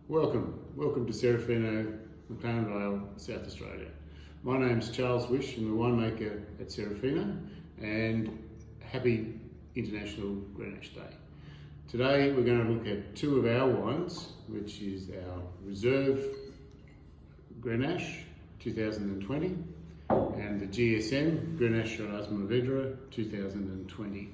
Welcome to Serafino, McLaren Vale, South Australia. My name's Charles Whish, I'm the winemaker at Serafino, and happy International Grenache Day. Today we're going to look at two of our wines, which is our Reserve Grenache 2020 and the GSM Grenache Shiraz Mourvedre 2020.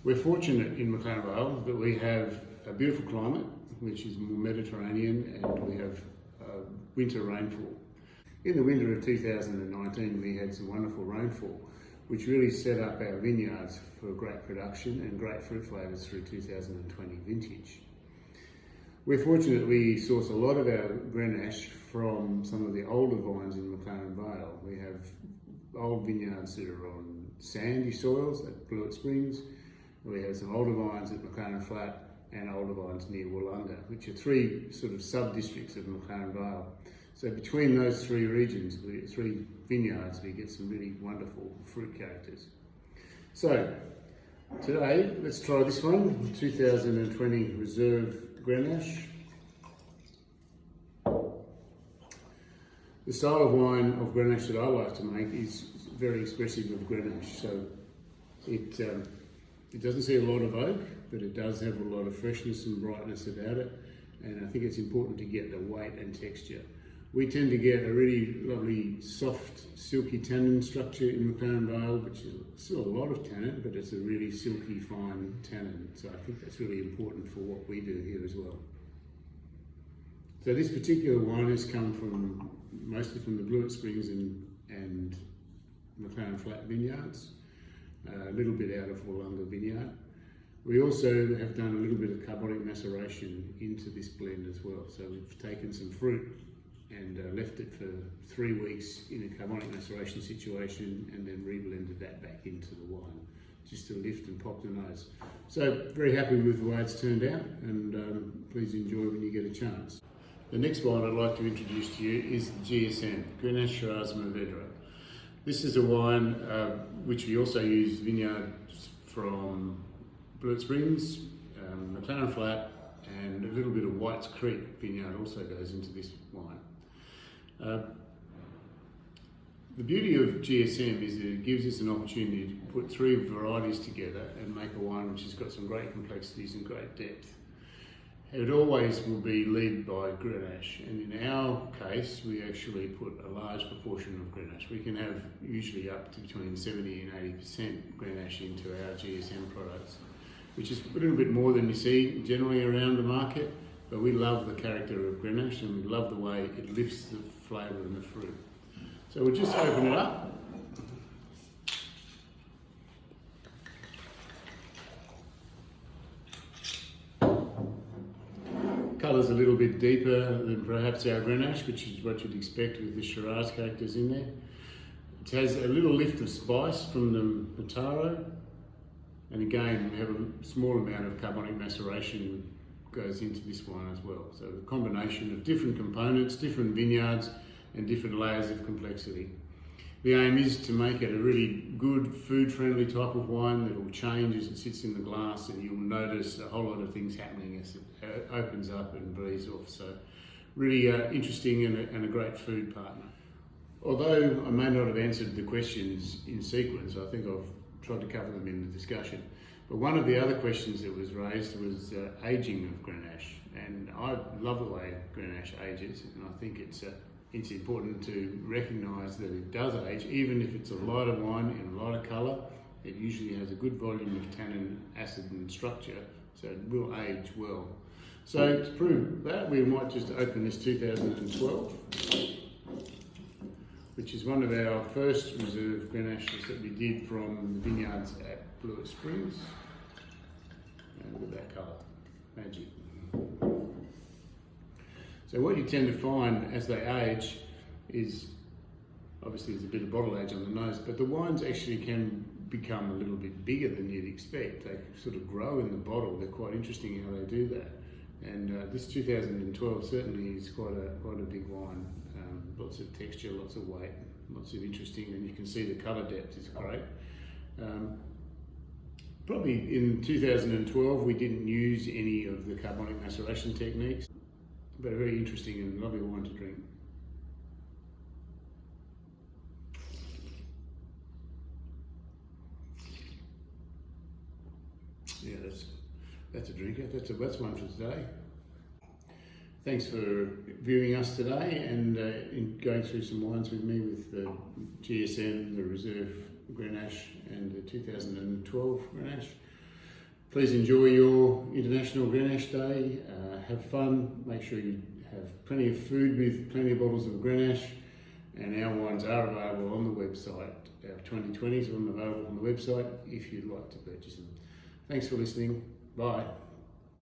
We're fortunate in McLaren Vale that we have a beautiful climate, which is more Mediterranean, and we have winter rainfall. In the winter of 2019 we had some wonderful rainfall, which really set up our vineyards for great production and great fruit flavours through 2020 vintage. We're fortunate we source a lot of our Grenache from some of the older vines in McLaren Vale. We have old vineyards that are on sandy soils at Blewett Springs. We have some older vines at McLaren Flat and older vines near Wollonga, which are three sort of sub-districts of McLaren Vale. So between those three regions, three vineyards, we get some really wonderful fruit characters. So today, let's try this one, 2020 Reserve Grenache. The style of wine of Grenache that I like to make is very expressive of Grenache. So it doesn't see a lot of oak, but it does have a lot of freshness and brightness about it. And I think it's important to get the weight and texture. We tend to get a really lovely, soft, silky tannin structure in McLaren Vale, which is still a lot of tannin, but it's a really silky, fine tannin. So I think that's really important for what we do here as well. So this particular wine has come from, mostly from the Blewett Springs and McLaren Flat vineyards, a little bit out of Wollonga vineyard. We also have done a little bit of carbonic maceration into this blend as well. So we've taken some fruit and left it for 3 weeks in a carbonic maceration situation and then reblended that back into the wine, just to lift and pop the nose. So very happy with the way it's turned out, and please enjoy when you get a chance. The next wine I'd like to introduce to you is the GSM, Grenache Shiraz Mourvedre. This is a wine which we also use vineyards from Blewett Springs, McLaren Flat, and a little bit of White's Creek vineyard also goes into this wine. The beauty of GSM is that it gives us an opportunity to put three varieties together and make a wine which has got some great complexities and great depth. It always will be led by Grenache, and in our case we actually put a large proportion of Grenache. We can have usually up to between 70 and 80% Grenache into our GSM products, which is a little bit more than you see generally around the market, but we love the character of Grenache and we love the way it lifts the flavour and the fruit. So we'll just open it up. Colour's a little bit deeper than perhaps our Grenache, which is what you'd expect with the Shiraz characters in there. It has a little lift of spice from the Taro, and again we have a small amount of carbonic maceration goes into this wine as well. So the combination of different components, different vineyards, and different layers of complexity. The aim is to make it a really good food-friendly type of wine that will change as it sits in the glass, and you'll notice a whole lot of things happening as it opens up and breathes off. So really interesting and a great food partner. Although I may not have answered the questions in sequence, I think I've tried to cover them in the discussion. But one of the other questions that was raised was ageing of Grenache, and I love the way Grenache ages, and I think it's important to recognise that it does age, even if it's a lighter wine and a lighter colour. It usually has a good volume of tannin, acid and structure, so it will age well. So to prove that, we might just open this 2012, which is one of our first Reserve Grenaches that we did from the vineyards at Blewett Springs. And look at that colour, magic. So what you tend to find as they age is, obviously there's a bit of bottle age on the nose, but the wines actually can become a little bit bigger than you'd expect. They sort of grow in the bottle. They're quite interesting how they do that. And this 2012 certainly is quite a big wine. Lots of texture, lots of weight, lots of interesting, and you can see the colour depth is great. Probably in 2012 we didn't use any of the carbonic maceration techniques, but a very interesting and lovely wine to drink. Yeah, that's a drinker. That's one for today. Thanks for viewing us today and in going through some wines with me with the GSM, the Reserve Grenache and the 2012 Grenache. Please enjoy your International Grenache Day. Have fun. Make sure you have plenty of food with plenty of bottles of Grenache. And our wines are available on the website. Our 2020s are available on the website if you'd like to purchase them. Thanks for listening. Bye.